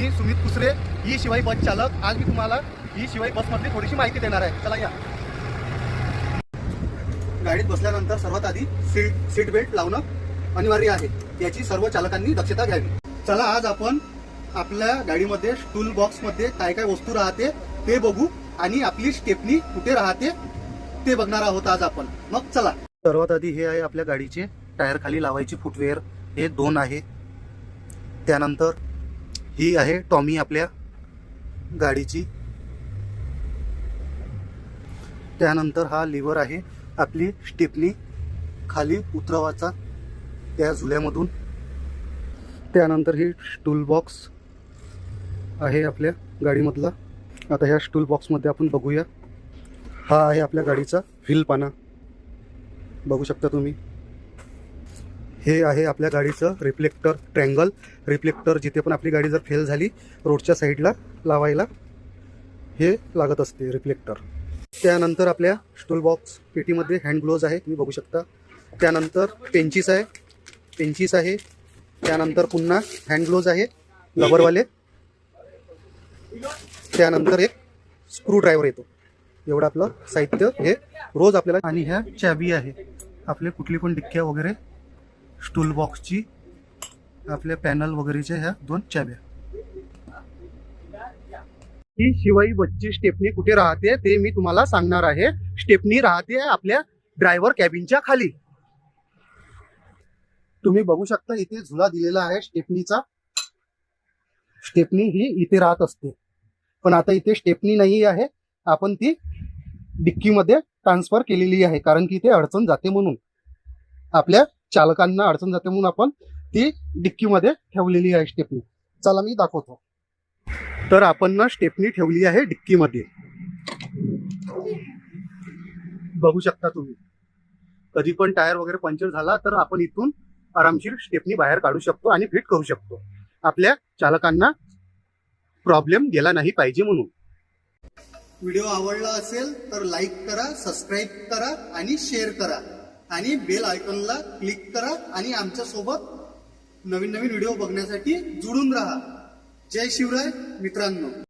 मी सुमित कुसरे, ही शिवाई बस चालक. आज मी तुम्हाला ही शिवाई बसमधली थोडीशी माहिती देणार आहे. चला या. गाडीत बसल्यानंतर सर्वात आधी सीट बेल्ट लावणं अनिवार्य आहे. याची सर्व चालकांनी दक्षता घ्यावी. चला आज आपण आपल्या गाडीमध्ये टूल बॉक्स मध्ये काय काय वस्तू राहते ते बघू आणि आपली स्टेपनी कुठे राहते ते बघणार आहोत आज आपण. मग चला. सर्वात आधी हे आहे आपल्या गाडीचे टायर खाली लावायची फुटवेअर. हे 2 आहे. त्यानंतर ही आहे टॉमी आपल्या गाडीची. त्यानंतर हा लिव्हर आहे आपली स्टेपनी खाली उतरवायचा त्या झुल्यामधून. त्यानंतर ही टूल बॉक्स आहे आपल्या गाडीमधला. आता ह्या टूल बॉक्समध्ये आपण बघूया. हा आहे आपल्या गाडीचा व्हील पाना, बघू शकता तुम्ही. हे आहे आपल्या गाडीचं रिफ्लेक्टर ट्रँगल. रिफ्लेक्टर जिथे पण आपली गाडी जर फेल झाली रोडच्या साईडला लावायला हे लागत असते रिफ्लेक्टर. त्यानंतर आपल्या टूल बॉक्स पेटीमध्ये हँड ग्लोव्ज आहे, तुम्ही बघू शकता. त्यानंतर पेंचीस आहे. त्यानंतर पुन्हा हँड ग्लोव्ज आहे रबरवाले. त्यानंतर एक स्क्रू ड्रायव्हर येतो. एवढं आपलं साहित्य हे रोज आपल्याला. आणि ह्या चाबी आहे आपले कुठली पण डिक्क्या वगैरे टूल बॉक्सची, आपल्या पॅनल वगैरेच्या ह्या 2 चाब्या. ही शिवाई बसची स्टेपनी कुठे राहते ते मी तुम्हाला सांगणार आहे. स्टेपनी राहते आपल्या ड्रायव्हर कॅबिनच्या खाली. तुम्ही बघू शकता इथे झुला दिलेला आहे स्टेपनीचा. स्टेपनी ही इथे राहत असते, पण आता इथे स्टेपनी नाही आहे. आपण ती डिक्कीमध्ये ट्रान्सफर केलेली आहे, कारण की इथे अडचण जाते म्हणून, आपल्या चालकांना अडचण जाते म्हणून आपण ती डिक्कीमध्ये ठेवलेली आहे स्टेपनी. चला मी दाखवतो. तर आपण ना स्टेपनी ठेवली आहे डिक्कीमध्ये, बघू शकता तुम्ही. कधी पण टायर वगैरे पंक्चर झाला तर आपण इथून आरामशीर स्टेपनी बाहेर काढू शकतो आणि फिट करू शकतो. आपल्या चालकांना प्रॉब्लेम गेला नाही पाहिजे म्हणून. व्हिडिओ आवडला असेल तर लाईक करा, सबस्क्राईब करा आणि शेअर करा आणि बेल आयकॉनला क्लिक करा आणि आमच्या सोबत नवीन व्हिडिओ बघण्यासाठी जुळून राहा. जय शिवराय मित्रांनो.